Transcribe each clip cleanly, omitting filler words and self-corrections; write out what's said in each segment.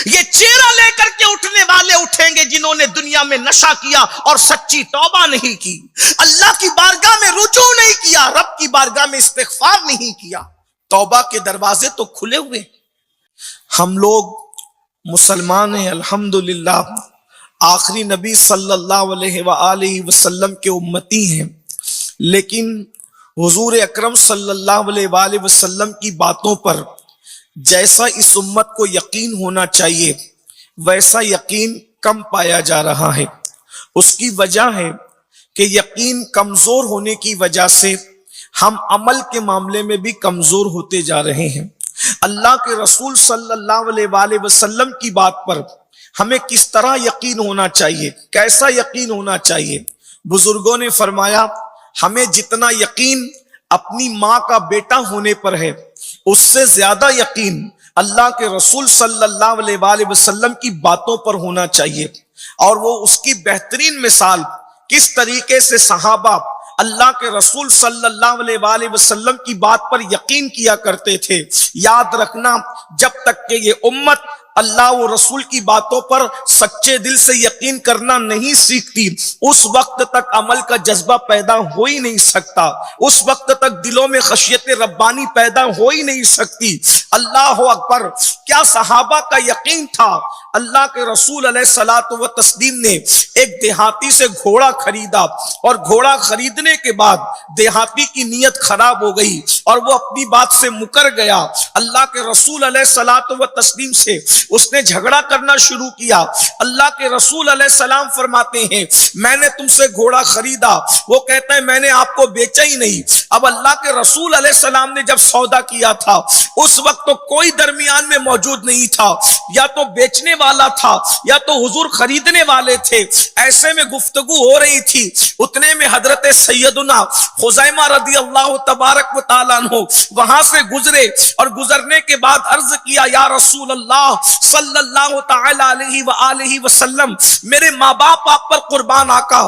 یہ چہرہ لے کر کے اٹھنے والے اٹھیں گے جنہوں نے دنیا میں نشہ کیا اور سچی توبہ نہیں کی، اللہ کی بارگاہ میں رجوع نہیں کیا، رب کی بارگاہ میں استغفار نہیں کیا۔ توبہ کے دروازے تو کھلے ہوئے۔ ہم لوگ مسلمان ہیں الحمدللہ، آخری نبی صلی اللہ علیہ وآلہ وسلم کے امتی ہیں، لیکن حضور اکرم صلی اللہ علیہ وآلہ وسلم کی باتوں پر جیسا اس امت کو یقین ہونا چاہیے ویسا یقین کم پایا جا رہا ہے۔ اس کی وجہ ہے کہ یقین کمزور ہونے کی وجہ سے ہم عمل کے معاملے میں بھی کمزور ہوتے جا رہے ہیں۔ اللہ کے رسول صلی اللہ علیہ وآلہ وسلم کی بات پر ہمیں کس طرح یقین ہونا چاہیے، کیسا یقین ہونا چاہیے؟ بزرگوں نے فرمایا ہمیں جتنا یقین اپنی ماں کا بیٹا ہونے پر ہے، اس سے زیادہ یقین اللہ کے رسول صلی اللہ علیہ وآلہ وسلم کی باتوں پر ہونا چاہیے۔ اور وہ اس کی بہترین مثال کس طریقے سے صحابہ اللہ کے رسول صلی اللہ علیہ وآلہ وسلم کی بات پر یقین کیا کرتے تھے۔ یاد رکھنا، جب تک کہ یہ امت اللہ و رسول کی باتوں پر سچے دل سے یقین کرنا نہیں سیکھتی، اس وقت تک عمل کا جذبہ پیدا ہو ہی نہیں سکتا، اس وقت تک دلوں میں خشیت ربانی پیدا ہو ہی نہیں سکتی۔ اللہ اکبر! کیا صحابہ کا یقین تھا! اللہ کے رسول علیہ الصلوۃ والتسلیم نے ایک دیہاتی سے گھوڑا خریدا، اور گھوڑا خریدنے کے بعد دیہاتی کی نیت خراب ہو گئی اور وہ اپنی بات سے مکر گیا۔ اللہ کے رسول علیہ الصلوۃ والتسلیم سے اس نے جھگڑا کرنا شروع کیا۔ اللہ کے رسول علیہ السلام فرماتے ہیں میں نے تم سے گھوڑا خریدا، وہ کہتا ہے میں نے آپ کو بیچا ہی نہیں۔ اب اللہ کے رسول علیہ السلام نے جب سودا کیا تھا اس وقت تو کوئی درمیان میں موجود نہیں تھا، یا تو بیچنے والا تھا یا تو حضور خریدنے والے تھے۔ ایسے میں گفتگو ہو رہی تھی، اتنے میں حضرت سیدنا خزیمہ رضی اللہ تبارک و تعالیٰ عنہ وہاں سے گزرے، اور گزرنے کے بعد عرض کیا یا رسول اللہ صلی اللہ تعالی علیہ وآلہ وسلم، میرے ماں باپ آپ پر قربان آقا،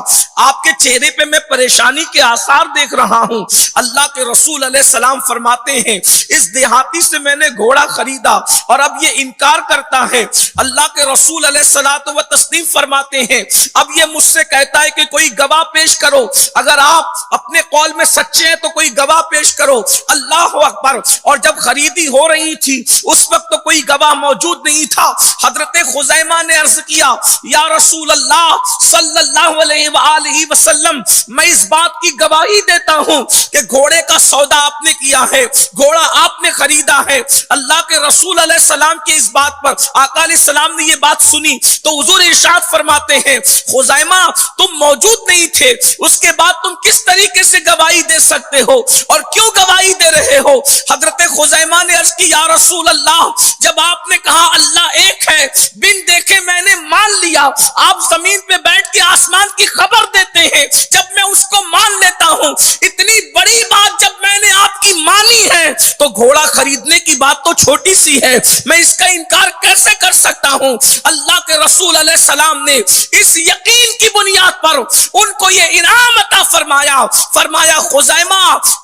آپ کے چہرے پہ میں پریشانی کے آثار دیکھ رہا ہوں۔ اللہ کے رسول علیہ السلام فرماتے ہیں اس دیہاتی سے میں نے گھوڑا خریدا اور اب یہ انکار کرتا ہے۔ اللہ کے رسول علیہ الصلوۃ والتسلیم فرماتے ہیں اب یہ مجھ سے کہتا ہے کہ کوئی گواہ پیش کرو، اگر آپ اپنے قول میں سچے ہیں تو کوئی گواہ پیش کرو۔ اللہ اکبر! اور جب خریدی ہو رہی تھی اس وقت تو کوئی گواہ موجود نہیں تھا۔ حضرت خزیمہ نے عرض کیا یا رسول اللہ صلی اللہ علیہ وآلہ وسلم، میں اس بات کی گواہی دیتا ہوں کہ گھوڑے کا سودا آپ نے کیا ہے، گھوڑا آپ نے خریدا ہے۔ اللہ کے رسول علیہ السلام کی اس بات پر آقا علیہ السلام نے یہ بات سنی تو حضور ارشاد فرماتے ہیں خزیمہ تم موجود نہیں تھے، اس کے بعد تم کس طریقے سے گواہی دے سکتے ہو اور کیوں گواہی دے رہے ہو؟ حضرت خزیمہ نے عرض کی یا رسول اللہ، جب آپ نے کہا اللہ ایک ہے، بن دیکھے میں نے مان لیا۔ آپ زمین پہ بیٹھ کے آسمان کی خبر دیتے ہیں، جب میں اس کو مان لیتا ہوں، اتنی بڑی بات جب میں نے آپ کی مانی ہے تو گھوڑا خریدنے کی بات تو چھوٹی سی ہے، میں اس کا انکار کیسے کر سکتا ہوں؟ اللہ کے رسول علیہ السلام نے اس یقین کی بنیاد پر ان کو یہ انعام عطا فرمایا، فرمایا خزیمہ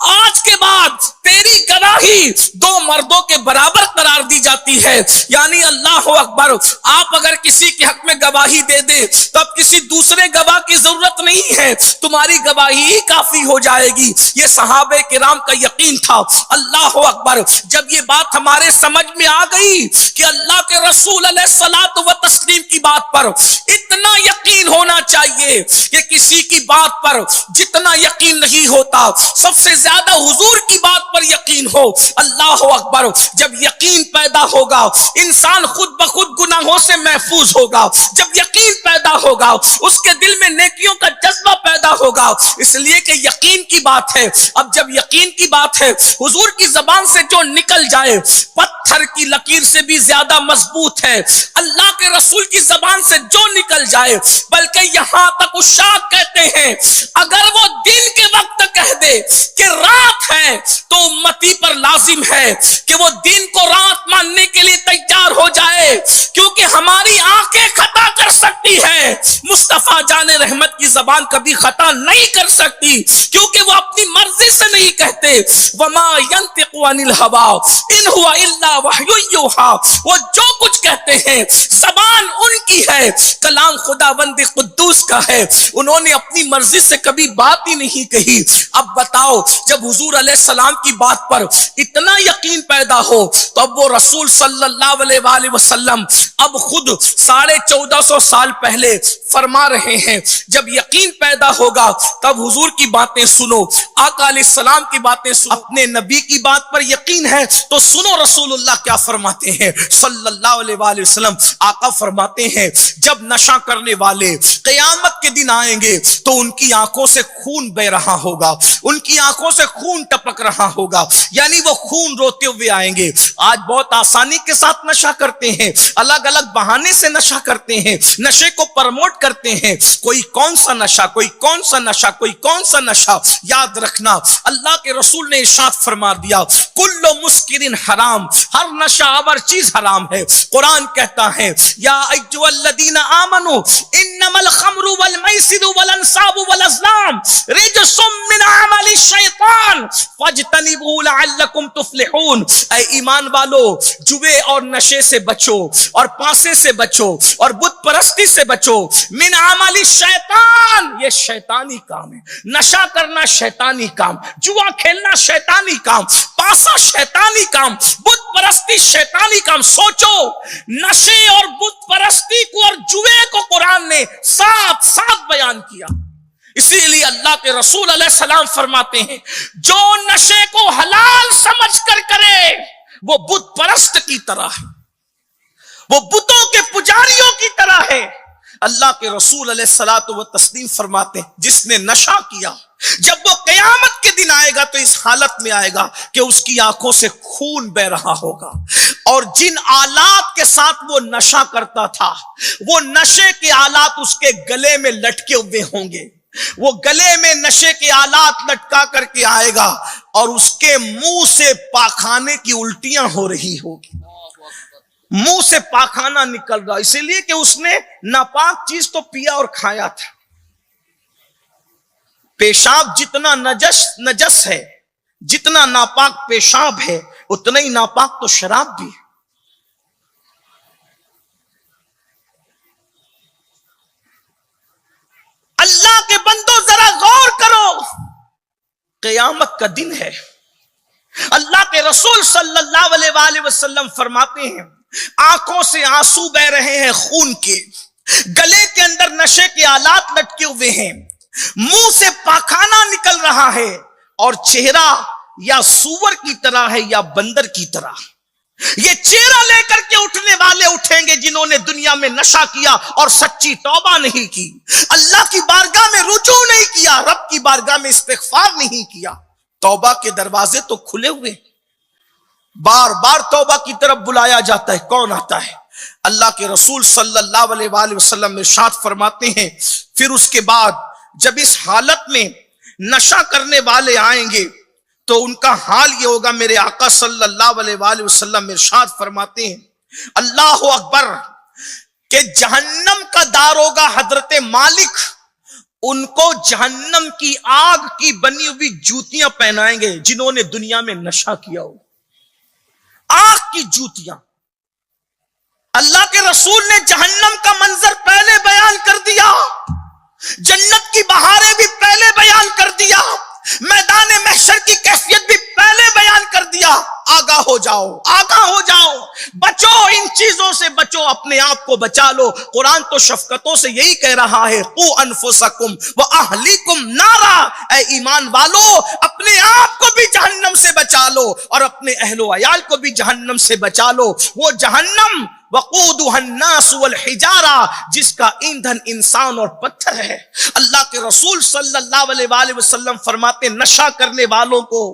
آج کے بعد تیری گواہی دو مردوں کے برابر قرار دی جاتی ہے۔ یعنی اللہ اکبر! آپ اگر کسی کے حق میں گواہی دے دیں تو اب کسی دوسرے گواہ کی ضرورت نہیں ہے، تمہاری گواہی ہی کافی ہو جائے گی۔ یہ صحابہ کرام کا یقین تھا۔ اللہ اکبر! جب یہ بات ہمارے سمجھ میں آ گئی کہ اللہ کے رسول علیہ الصلوۃ والتسلیم کی بات پر اتنا یقین ہونا چاہیے کہ کسی کی بات پر جتنا یقین نہیں ہوتا سب سے زیادہ حضور کی بات پر یقین ہو۔ اللہ اکبر! جب یقین پیدا ہوگا انسان خود بخود گناہوں سے محفوظ ہوگا، جب یقین پیدا ہوگا اس کے دل میں نیکیوں کا جذبہ پیدا ہوگا، اس لیے کہ یقین کی بات ہے۔ اب جب یقین کی بات ہے، حضور کی زبان سے جو نکل جائے پتھر کی لکیر سے بھی زیادہ مضبوط ہے، اللہ کے رسول کی زبان سے جو نکل جائے، بلکہ یہاں تک عشاق کہتے ہیں اگر وہ دن کے وقت کہہ دے کہ رات ہے تو امتی پر لازم ہے کہ وہ دن کو رات ماننے کے لیے تیار ہو جائے۔ کیونکہ ہماری آنکھیں خطا کر سکتی ہے، مصطفیٰ جان رحمت کی زبان کبھی خطا نہیں کر سکتی، کیونکہ وہ اپنی مرضی سے نہیں کہتے۔ وما ينطق عن الهوى ان هو الا وحی یوحی، وہ جو کچھ کہتے ہیں زبان ان کی ہے، کلام خداوند قدوس کا ہے، انہوں نے اپنی مرضی سے کبھی بات ہی نہیں کہی۔ اب بتاؤ، جب حضور علیہ السلام کی بات پر اتنا یقین پیدا ہو تو اب وہ رسول صلی اللہ علیہ وآلہ وسلم اب خود 1450 سال پہلے فرما رہے ہیں، جب یقین پیدا ہوگا تب حضور کی باتیں سنو، آقا علیہ السلام کی باتیں سنو۔ اپنے نبی کی بات پر یقین ہے تو سنو رسول اللہ کیا فرماتے ہیں صلی اللہ علیہ وآلہ وسلم۔ آقا فرماتے ہیں جب نشہ کرنے والے قیامت کے دن آئیں گے تو ان کی آنکھوں سے خون بہ رہا ہوگا، ان کی آنکھوں سے خون ٹپک رہا ہوگا، یعنی وہ خون روتے ہوئے آئیں گے۔ آج بہت آسانی کے ساتھ نشہ کرتے ہیں، الگ الگ بہانے سے نشہ کرتے ہیں، نشے کو پرموٹ کرتے ہیں، کوئی کون سا نشہ، کوئی کون سا نشہ، کوئی کون سا نشہ۔ یاد رکھنا اللہ کے رسول نے ارشاد فرما دیا کل مسکر حرام، ہر نشہ آور چیز حرام ہے۔ قرآن کہتا ہے یا ایھا الذین آمنوا انما الخمر والمیسر والانصاب والازلام رجس من عمل الشیطان فاجتنبوه لعلکم تفلحون۔ اے ایمان والو، جوے اور نشے سے بچو، اور پانسے سے بچو، اور بت پرستی سے بچو۔ من عمل الشیطان، یہ شیطانی کام ہے، نشہ کرنا شیطانی کام، جوا کھیلنا شیطانی کام، پاسا شیطانی کام، بت پرستی شیطانی کام۔ سوچو، نشے اور بت پرستی کو اور جوے کو قرآن نے ساتھ ساتھ بیان کیا۔ اسی لیے اللہ کے رسول علیہ السلام فرماتے ہیں جو نشے کو حلال سمجھ کر کرے وہ بت پرست کی طرح ہے، وہ بتوں کے پجاریوں کی طرح ہے۔ اللہ کے رسول علیہ الصلوۃ والتسلیم فرماتے ہیں جس نے نشہ کیا جب وہ قیامت کے دن آئے گا تو اس حالت میں آئے گا کہ اس کی آنکھوں سے خون بہ رہا ہوگا، اور جن آلات کے ساتھ وہ نشہ کرتا تھا وہ نشے کے آلات اس کے گلے میں لٹکے ہوئے ہوں گے، وہ گلے میں نشے کے آلات لٹکا کر کے آئے گا اور اس کے منہ سے پاخانے کی الٹیاں ہو رہی ہوگی، منہ سے پاخانہ نکل رہا، اسی لیے کہ اس نے ناپاک چیز تو پیا اور کھایا تھا۔ پیشاب جتنا نجس ہے، جتنا ناپاک پیشاب ہے اتنا ہی ناپاک تو شراب بھی ہے۔ اللہ کے بندو ذرا غور کرو، قیامت کا دن ہے، اللہ کے رسول صلی اللہ علیہ وآلہ وسلم فرماتے ہیں آنکھوں سے آنسو بہ رہے ہیں خون کے، گلے کے اندر نشے کے آلات لٹکے ہوئے ہیں، منہ سے پاخانہ نکل رہا ہے، اور چہرہ یا سور کی طرح ہے یا بندر کی طرح۔ یہ چہرہ لے کر کے اٹھنے والے اٹھیں گے جنہوں نے دنیا میں نشہ کیا اور سچی توبہ نہیں کی، اللہ کی بارگاہ میں رجوع نہیں کیا، رب کی بارگاہ میں استغفار نہیں کیا۔ توبہ کے دروازے تو کھلے ہوئے، بار بار توبہ کی طرف بلایا جاتا ہے، کون آتا ہے؟ اللہ کے رسول صلی اللہ علیہ وآلہ وسلم ارشاد فرماتے ہیں پھر اس کے بعد جب اس حالت میں نشہ کرنے والے آئیں گے تو ان کا حال یہ ہوگا، میرے آقا صلی اللہ علیہ وآلہ وسلم ارشاد فرماتے ہیں اللہ اکبر، کہ جہنم کا داروغہ حضرت مالک ان کو جہنم کی آگ کی بنی ہوئی جوتیاں پہنائیں گے جنہوں نے دنیا میں نشہ کیا ہو، آگ کی جوتیاں۔ اللہ کے رسول نے جہنم کا منظر پہلے بیان کر دیا، جنت کی بہاریں بھی پہلے بیان کر دیا، میدان محشر کی کیفیت بھی پہلے بیان کر دیا۔ آگاہ ہو جاؤ، آگاہ ہو جاؤ، بچو، ان چیزوں سے بچو، اپنے آپ کو بچا لو۔ قرآن تو شفقتوں سے یہی کہہ رہا ہے قوا انفسکم واہلیکم نارا، اے ایمان والو اپنے آپ کو بھی جہنم سے بچا لو اور اپنے اہل و عیال کو بھی جہنم سے بچا لو۔ وہ جہنم وقودها الناس والحجارہ، جس کا ایندھن انسان اور پتھر ہے۔ اللہ کے رسول صلی اللہ علیہ وآلہ وسلم فرماتے نشہ کرنے والوں کو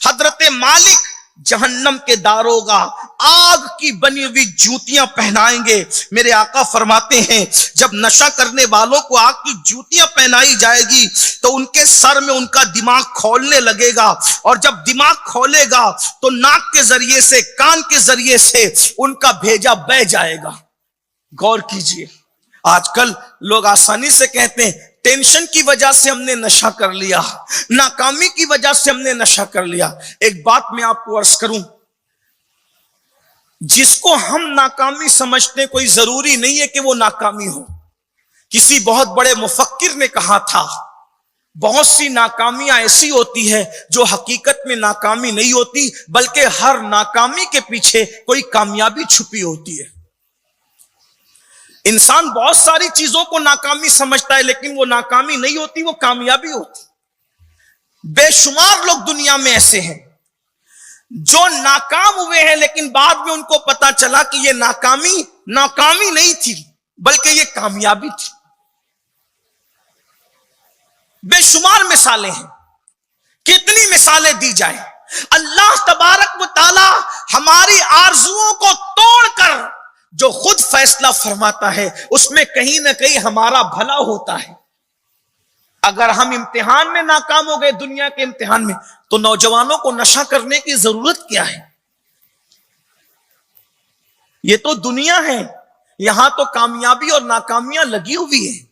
حضرت مالک جہنم کے داروغہ آگ کی بنی ہوئی جوتیاں پہنائیں گے۔ میرے آقا فرماتے ہیں جب نشہ کرنے والوں کو آگ کی جوتیاں پہنائی جائے گی تو ان کے سر میں ان کا دماغ کھولنے لگے گا، اور جب دماغ کھولے گا تو ناک کے ذریعے سے، کان کے ذریعے سے ان کا بھیجا بہ جائے گا۔ غور کیجئے، آج کل لوگ آسانی سے کہتے ہیں ٹینشن کی وجہ سے ہم نے نشہ کر لیا، ناکامی کی وجہ سے ہم نے نشہ کر لیا۔ ایک بات میں آپ کو عرض کروں، جس کو ہم ناکامی سمجھتے ہیں کوئی ضروری نہیں ہے کہ وہ ناکامی ہو۔ کسی بہت بڑے مفکر نے کہا تھا بہت سی ناکامیاں ایسی ہوتی ہے جو حقیقت میں ناکامی نہیں ہوتی، بلکہ ہر ناکامی کے پیچھے کوئی کامیابی چھپی ہوتی ہے۔ انسان بہت ساری چیزوں کو ناکامی سمجھتا ہے لیکن وہ ناکامی نہیں ہوتی، وہ کامیابی ہوتی۔ بے شمار لوگ دنیا میں ایسے ہیں جو ناکام ہوئے ہیں لیکن بعد میں ان کو پتا چلا کہ یہ ناکامی نہیں تھی بلکہ یہ کامیابی تھی۔ بے شمار مثالیں ہیں، کتنی مثالیں دی جائیں۔ اللہ تبارک و تعالی ہماری آرزوؤں کو توڑ کر جو خود فیصلہ فرماتا ہے اس میں کہیں نہ کہیں ہمارا بھلا ہوتا ہے۔ اگر ہم امتحان میں ناکام ہو گئے، دنیا کے امتحان میں، تو نوجوانوں کو نشہ کرنے کی ضرورت کیا ہے؟ یہ تو دنیا ہے، یہاں تو کامیابی اور ناکامیاں لگی ہوئی ہیں۔